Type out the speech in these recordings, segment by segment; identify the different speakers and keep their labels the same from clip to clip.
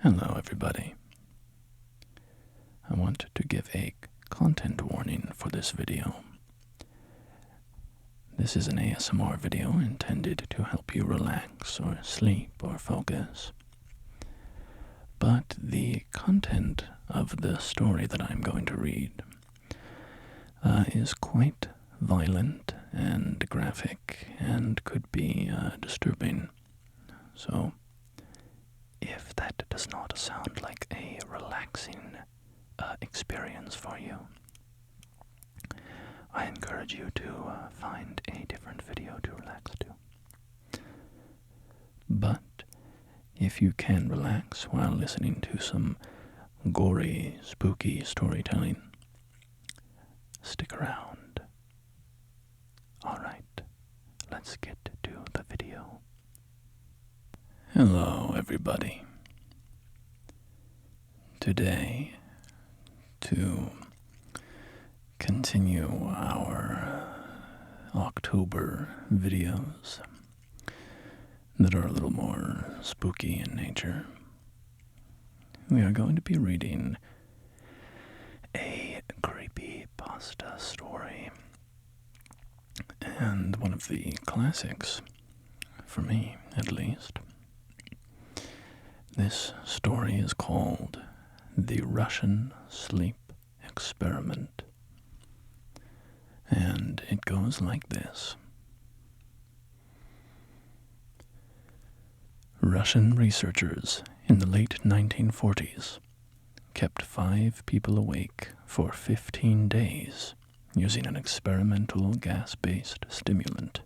Speaker 1: Hello everybody. I want to give a content warning for this video. This is an ASMR video intended to help you relax or sleep or focus. But the content of the story that I'm going to read is quite violent and graphic and could be disturbing. So, if that does not sound like a relaxing experience for you, I encourage you to find a different video to relax to. But if you can relax while listening to some gory, spooky storytelling, stick around. Alright, let's get to the video. Hello everybody. Today, to continue our October videos that are a little more spooky in nature, we are going to be reading a creepypasta story, and one of the classics, for me at least. This story is called The Russian Sleep Experiment, and it goes like this. Russian researchers in the late 1940s kept 5 people awake for 15 days using an experimental gas-based stimulant.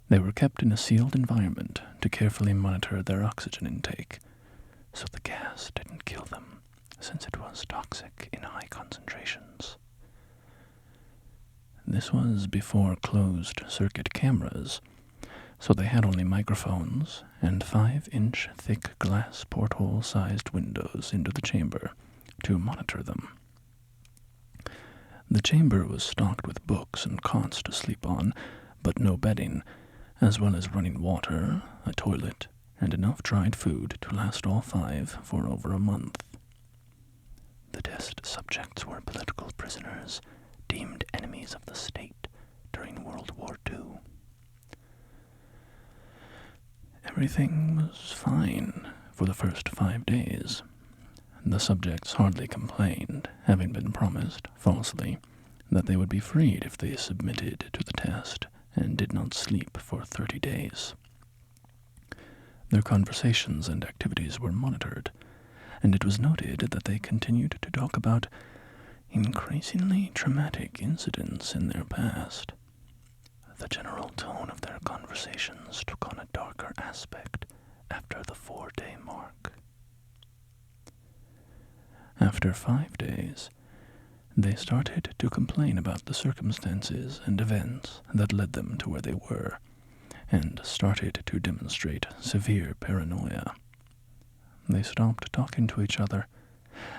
Speaker 1: They were kept in a sealed environment to carefully monitor their oxygen intake, so the gas didn't kill them, since it was toxic in high concentrations. This was before closed-circuit cameras, so they had only microphones and 5-inch thick glass porthole-sized windows into the chamber to monitor them. The chamber was stocked with books and cots to sleep on, but no bedding, as well as running water, a toilet, and enough dried food to last all 5 for over a month. The test subjects were political prisoners, deemed enemies of the state during World War II. Everything was fine for the first 5 days. The subjects hardly complained, having been promised, falsely, that they would be freed if they submitted to the test and did not sleep for 30 days. Their conversations and activities were monitored, and it was noted that they continued to talk about increasingly traumatic incidents in their past. The general tone of their conversations took on a darker aspect after the 4-day mark. After 5 days, they started to complain about the circumstances and events that led them to where they were, and started to demonstrate severe paranoia. They stopped talking to each other,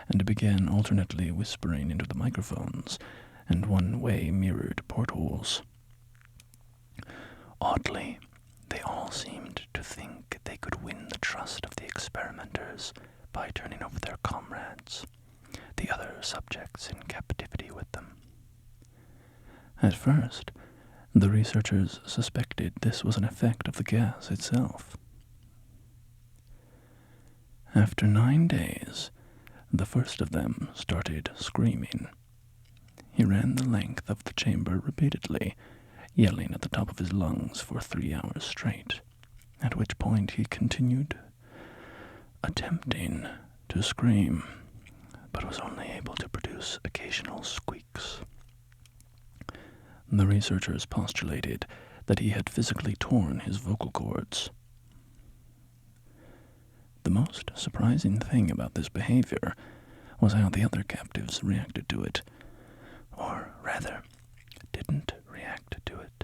Speaker 1: and began alternately whispering into the microphones and one-way mirrored portholes. Oddly, they all seemed to think they could win the trust of the experimenters by turning over their comrades, the other subjects in captivity with them. At first, the researchers suspected this was an effect of the gas itself. After 9 days, the first of them started screaming. He ran the length of the chamber repeatedly, yelling at the top of his lungs for 3 hours straight, at which point he continued attempting to scream, but was only able to produce occasional squeaks. The researchers postulated that he had physically torn his vocal cords. The most surprising thing about this behavior was how the other captives reacted to it, or rather, didn't react to it.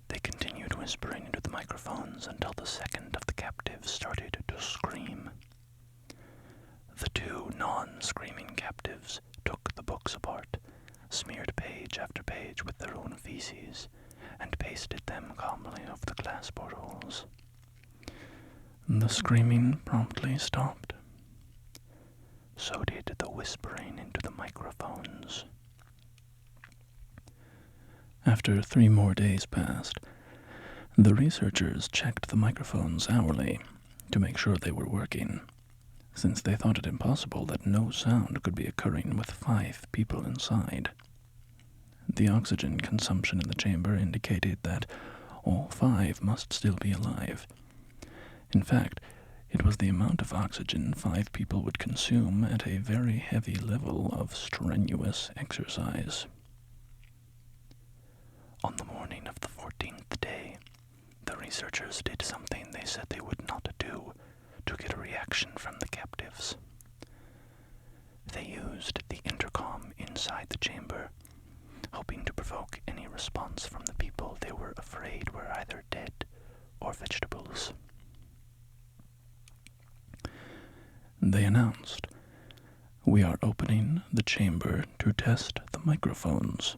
Speaker 1: They continued whispering into the microphones until the second of the captives started to scream. The 2 non-screaming captives took the books apart, smeared page after page with their own feces, and pasted them calmly over the glass portholes. The screaming promptly stopped. So did the whispering into the microphones. After 3 more days passed, the researchers checked the microphones hourly to make sure they were working, since they thought it impossible that no sound could be occurring with 5 people inside. The oxygen consumption in the chamber indicated that all 5 must still be alive. In fact, it was the amount of oxygen 5 people would consume at a very heavy level of strenuous exercise. On the morning of the 14th day, the researchers did something they said they would not do to get a reaction from the captives. They used the intercom inside the chamber, hoping to provoke any response from the people they were afraid were either dead or vegetables. They announced, "We are opening the chamber to test the microphones.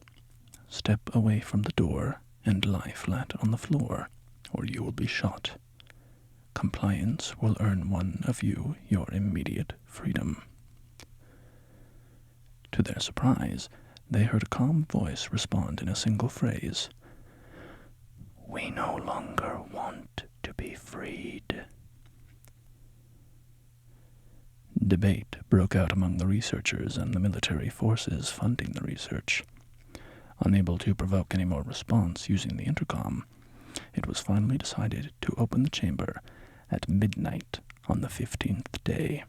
Speaker 1: Step away from the door and lie flat on the floor, or you will be shot. Compliance will earn one of you your immediate freedom." To their surprise, they heard a calm voice respond in a single phrase, "We no longer want to be freed." Debate broke out among the researchers and the military forces funding the research. Unable to provoke any more response using the intercom, it was finally decided to open the chamber at midnight on the 15th day.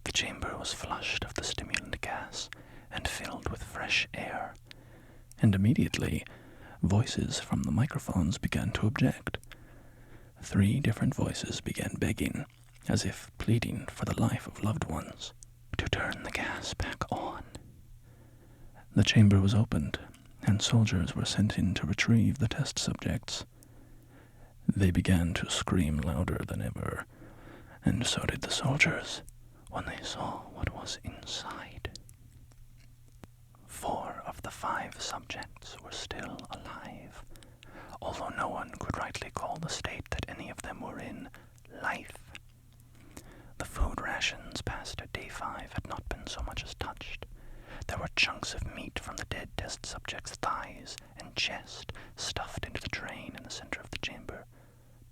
Speaker 1: The chamber was flushed of the stimulant gas and filled with fresh air, and immediately voices from the microphones began to object. 3 different voices began begging, as if pleading for the life of loved ones, to turn the gas back on. The chamber was opened, and soldiers were sent in to retrieve the test subjects. They began to scream louder than ever, and so did the soldiers when they saw what was inside. 4 of the 5 subjects were still alive, although no one could rightly call the state that any of them were in life. The food rations past day 5 had not been so much as touched. There were chunks of meat from the dead test subject's thighs and chest stuffed into the drain in the center of the chamber,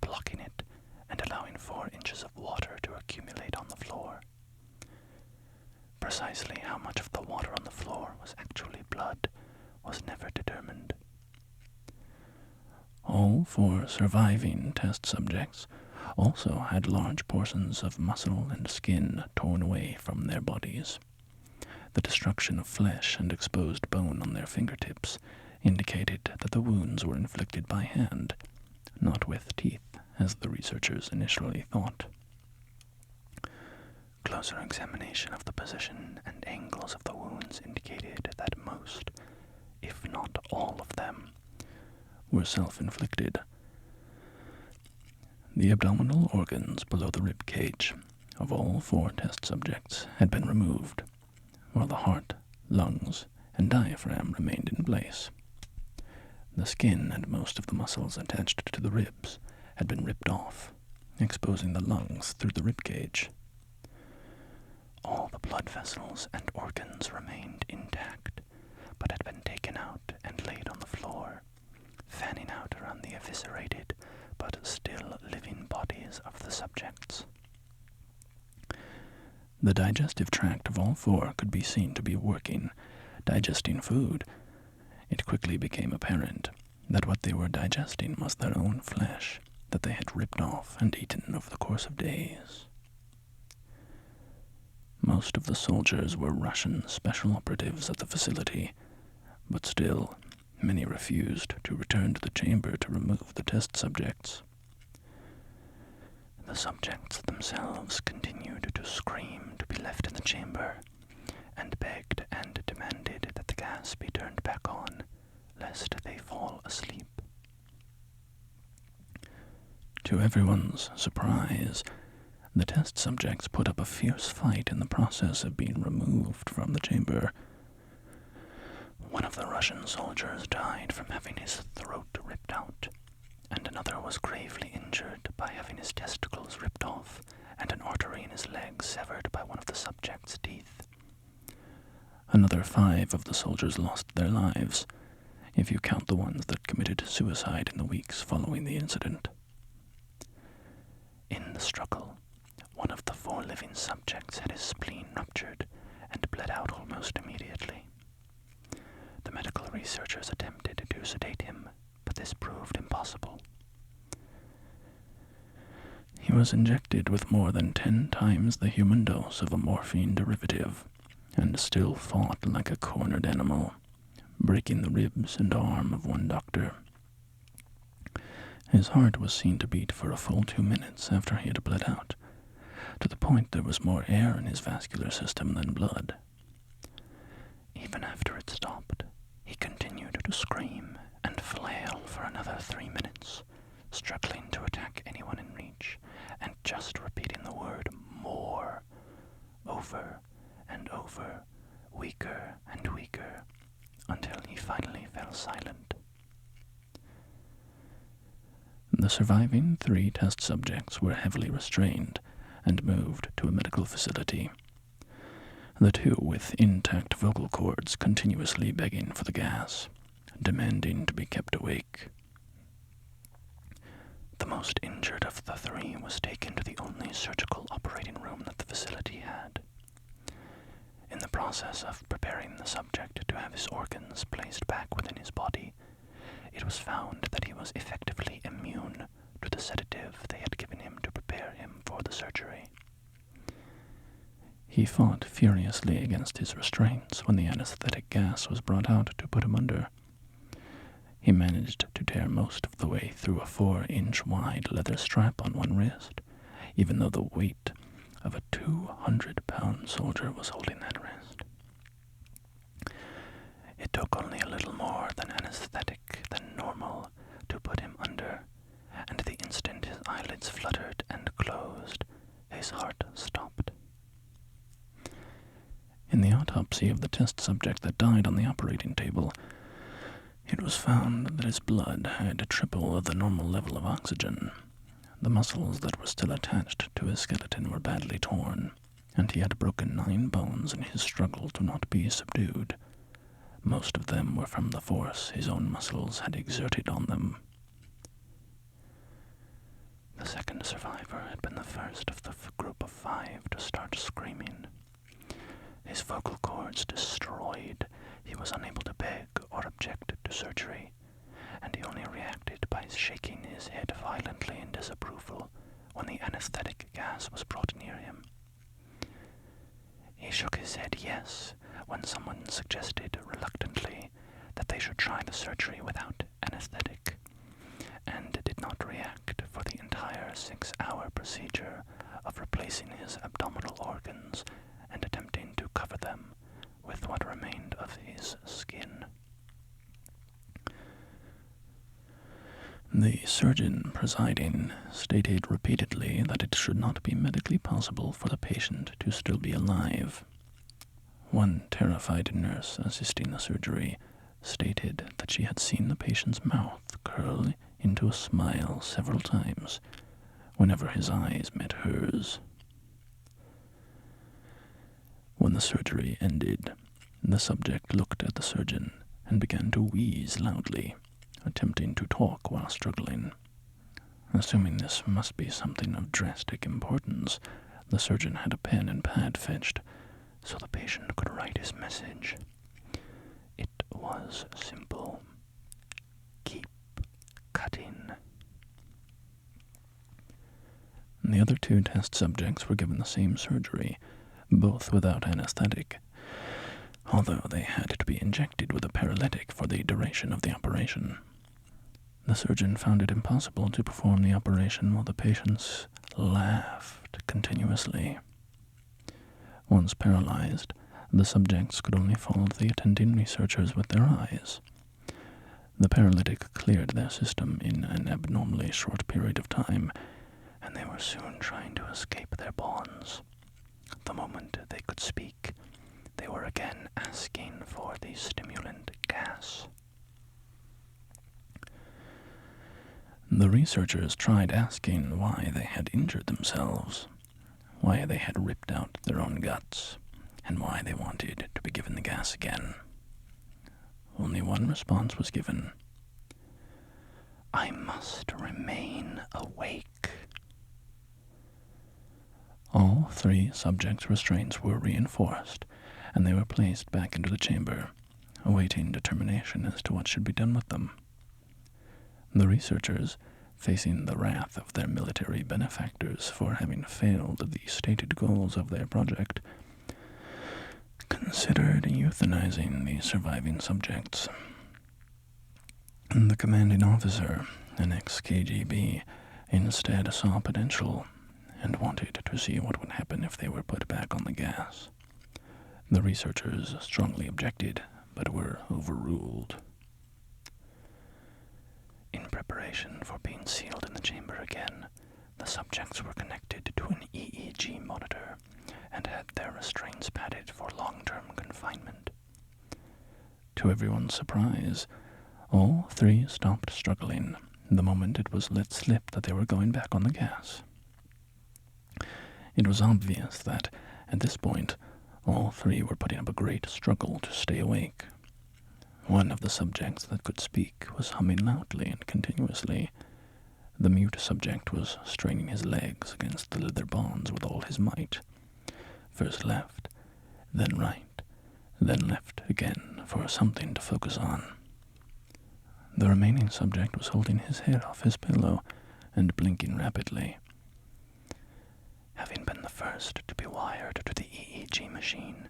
Speaker 1: blocking it and allowing 4 inches of water to accumulate on the floor. Precisely how much of the water on the floor was actually blood was never determined. All 4 surviving test subjects also had large portions of muscle and skin torn away from their bodies. The destruction of flesh and exposed bone on their fingertips indicated that the wounds were inflicted by hand, not with teeth, as the researchers initially thought. Closer examination of the position and angles of the wounds indicated that most, if not all of them, were self-inflicted. The abdominal organs below the rib cage of all 4 test subjects had been removed, while the heart, lungs, and diaphragm remained in place. The skin and most of the muscles attached to the ribs had been ripped off, exposing the lungs through the rib cage. All the blood vessels and organs remained intact, but had been taken out and laid on the floor, fanning out around the eviscerated but still living bodies of the subjects. The digestive tract of all 4 could be seen to be working, digesting food. It quickly became apparent that what they were digesting was their own flesh that they had ripped off and eaten over the course of days. Most of the soldiers were Russian special operatives at the facility, but still, many refused to return to the chamber to remove the test subjects. The subjects themselves continued to scream to be left in the chamber, and begged and demanded that the gas be turned back on, lest they fall asleep. To everyone's surprise, the test subjects put up a fierce fight in the process of being removed from the chamber. One of the Russian soldiers died from having his throat ripped out, and another was gravely injured by having his testicles ripped off and an artery in his leg severed by one of the subject's teeth. Another 5 of the soldiers lost their lives, if you count the ones that committed suicide in the weeks following the incident. In the struggle, one of the 4 living subjects had his spleen ruptured and bled out almost immediately. The medical researchers attempted to sedate him, but this proved impossible. He was injected with more than 10 times the human dose of a morphine derivative, and still fought like a cornered animal, breaking the ribs and arm of one doctor. His heart was seen to beat for a full 2 minutes after he had bled out, to the point there was more air in his vascular system than blood. Even after it stopped, he continued to scream and flail for another 3 minutes, struggling to attack anyone in reach, and just repeating the word "more" over and over, weaker and weaker, until he finally fell silent. The surviving 3 test subjects were heavily restrained and moved to a medical facility, the 2 with intact vocal cords continuously begging for the gas, demanding to be kept awake. The most injured of the 3 was taken to the only surgical operating room that the facility had. In the process of preparing the subject to have his organs placed back within his body, it was found that he was effectively immune to the sedative they had given him to prepare him for the surgery. He fought furiously against his restraints when the anesthetic gas was brought out to put him under. He managed to tear most of the way through a 4-inch-wide leather strap on one wrist, even though the weight of a 200-pound soldier was holding that wrist. It took only a little more than anesthetic than normal to put him under, and the instant his eyelids fluttered and closed, his heart stopped. In the autopsy of the test subject that died on the operating table, it was found that his blood had triple the normal level of oxygen. The muscles that were still attached to his skeleton were badly torn, and he had broken 9 bones in his struggle to not be subdued. Most of them were from the force his own muscles had exerted on them. The second survivor had been the first of the group of 5 to start screaming. His vocal cords destroyed, he was unable to beg or object to surgery, and he only reacted by shaking his head violently in disapproval when the anesthetic gas was brought near him. He shook his head yes when someone suggested reluctantly that they should try the surgery without anesthetic, and did not react for the entire 6-hour procedure of replacing his abdominal organs and attempting to cover them with what remained of his skin. The surgeon presiding stated repeatedly that it should not be medically possible for the patient to still be alive. One terrified nurse assisting the surgery stated that she had seen the patient's mouth curl into a smile several times whenever his eyes met hers. When the surgery ended, the subject looked at the surgeon and began to wheeze loudly, attempting to talk while struggling. Assuming this must be something of drastic importance, the surgeon had a pen and pad fetched so the patient could write his message. It was simple. Keep cutting. The other 2 test subjects were given the same surgery, both without anesthetic, although they had to be injected with a paralytic for the duration of the operation. The surgeon found it impossible to perform the operation while the patients laughed continuously. Once paralyzed, the subjects could only follow the attending researchers with their eyes. The paralytic cleared their system in an abnormally short period of time, and they were soon trying to escape their bonds. The moment they could speak, they were again asking for the stimulant gas. The researchers tried asking why they had injured themselves, why they had ripped out their own guts, and why they wanted to be given the gas again. Only one response was given. "I must remain awake." All 3 subjects' restraints were reinforced, and they were placed back into the chamber, awaiting determination as to what should be done with them. The researchers, facing the wrath of their military benefactors for having failed the stated goals of their project, considered euthanizing the surviving subjects. The commanding officer, an ex-KGB, instead saw potential and wanted to see what would happen if they were put back on the gas. The researchers strongly objected, but were overruled. In preparation for being sealed in the chamber again, the subjects were connected to an EEG monitor and had their restraints padded for long-term confinement. To everyone's surprise, all 3 stopped struggling the moment it was let slip that they were going back on the gas. It was obvious that, at this point, all 3 were putting up a great struggle to stay awake. One of the subjects that could speak was humming loudly and continuously. The mute subject was straining his legs against the leather bonds with all his might. First left, then right, then left again for something to focus on. The remaining subject was holding his head off his pillow and blinking rapidly. Having been the first to be wired to the EEG machine,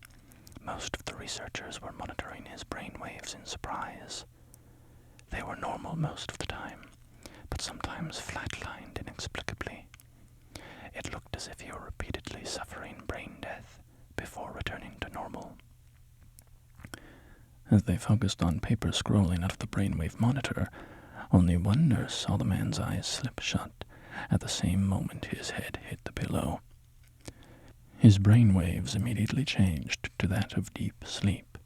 Speaker 1: most of the researchers were monitoring his brainwaves in surprise. They were normal most of the time, but sometimes flatlined inexplicably. It looked as if he were repeatedly suffering brain death before returning to normal. As they focused on paper scrolling out of the brainwave monitor, only one nurse saw the man's eyes slip shut at the same moment his head hit the pillow. His brainwaves immediately changed to that of deep sleep,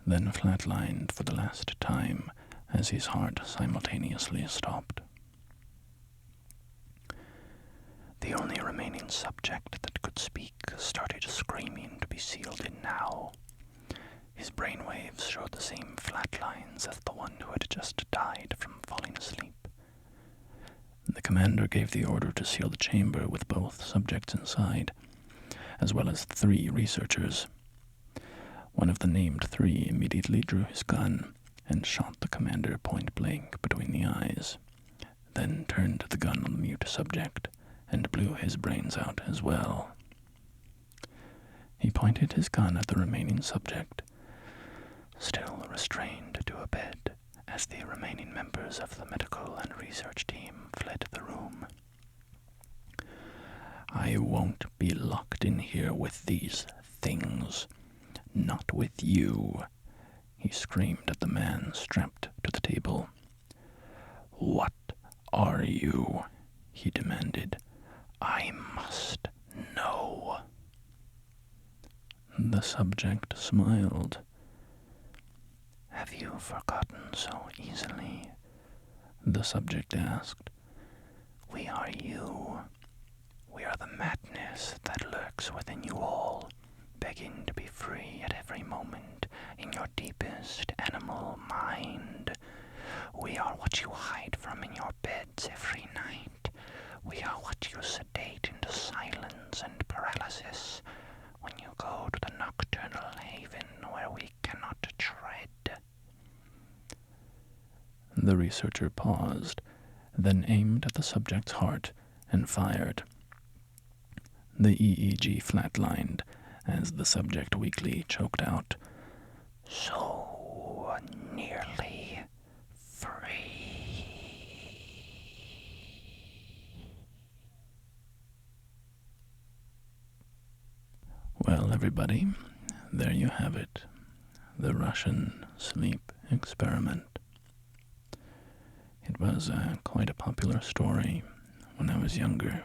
Speaker 1: then flatlined for the last time as his heart simultaneously stopped. The only remaining subject that could speak started screaming to be sealed in now. His brainwaves showed the same flat lines as the one who had just died from falling asleep. The commander gave the order to seal the chamber with both subjects inside, as well as 3 researchers. One of the named 3 immediately drew his gun and shot the commander point blank between the eyes, then turned the gun on the mute subject and blew his brains out as well. He pointed his gun at the remaining subject, still restrained to a bed as the remaining members of the medical and research team fled the room. "I won't be locked in here with these things. Not with you," he screamed at the man strapped to the table. "What are you?" he demanded. "I must know." The subject smiled. "Have you forgotten so easily?" the subject asked. "We are you. We are the madness that lurks within you all, begging to be free at every moment in your deepest animal mind. We are what you hide from in your beds every night. We are what you sedate into silence and paralysis when you go to the nocturnal haven where we cannot tread." The researcher paused, then aimed at the subject's heart and fired. The EEG flatlined as the subject weakly choked out, "So nearly free." Well, everybody, there you have it. The Russian sleep experiment. It was quite a popular story when I was younger,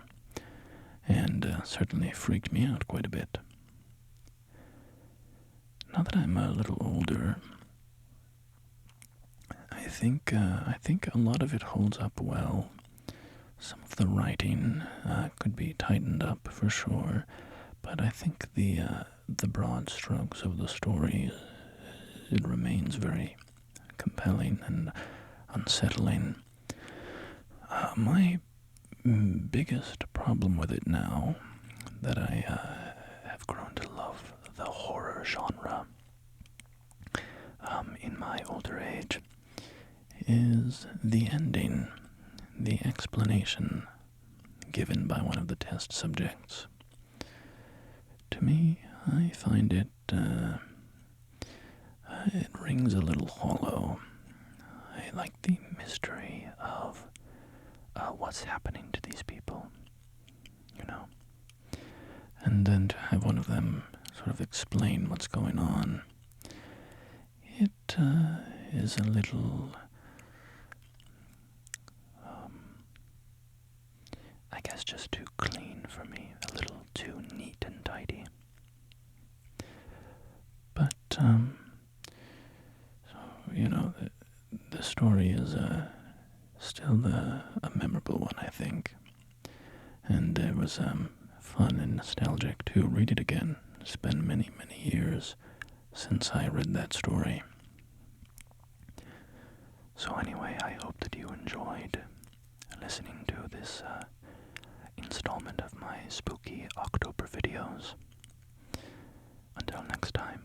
Speaker 1: and certainly freaked me out quite a bit. Now that I'm a little older, I think a lot of it holds up well. Some of the writing could be tightened up for sure, but I think the broad strokes of the story, it remains very compelling and unsettling. My biggest problem with it now that I have grown to love the horror genre in my older age is the ending, the explanation given by one of the test subjects. To me, I find it rings a little hollow. I like the mystery of what's happening to these people, you know. And then to have one of them sort of explain what's going on, it is a little, I guess, just too clean for me, a little too neat and tidy. But, so, you know, the story is still a memorable one, I think. And it was fun and nostalgic to read it again. It's been many, many years since I read that story. So anyway, I hope that you enjoyed listening to this installment of my spooky October videos. Until next time.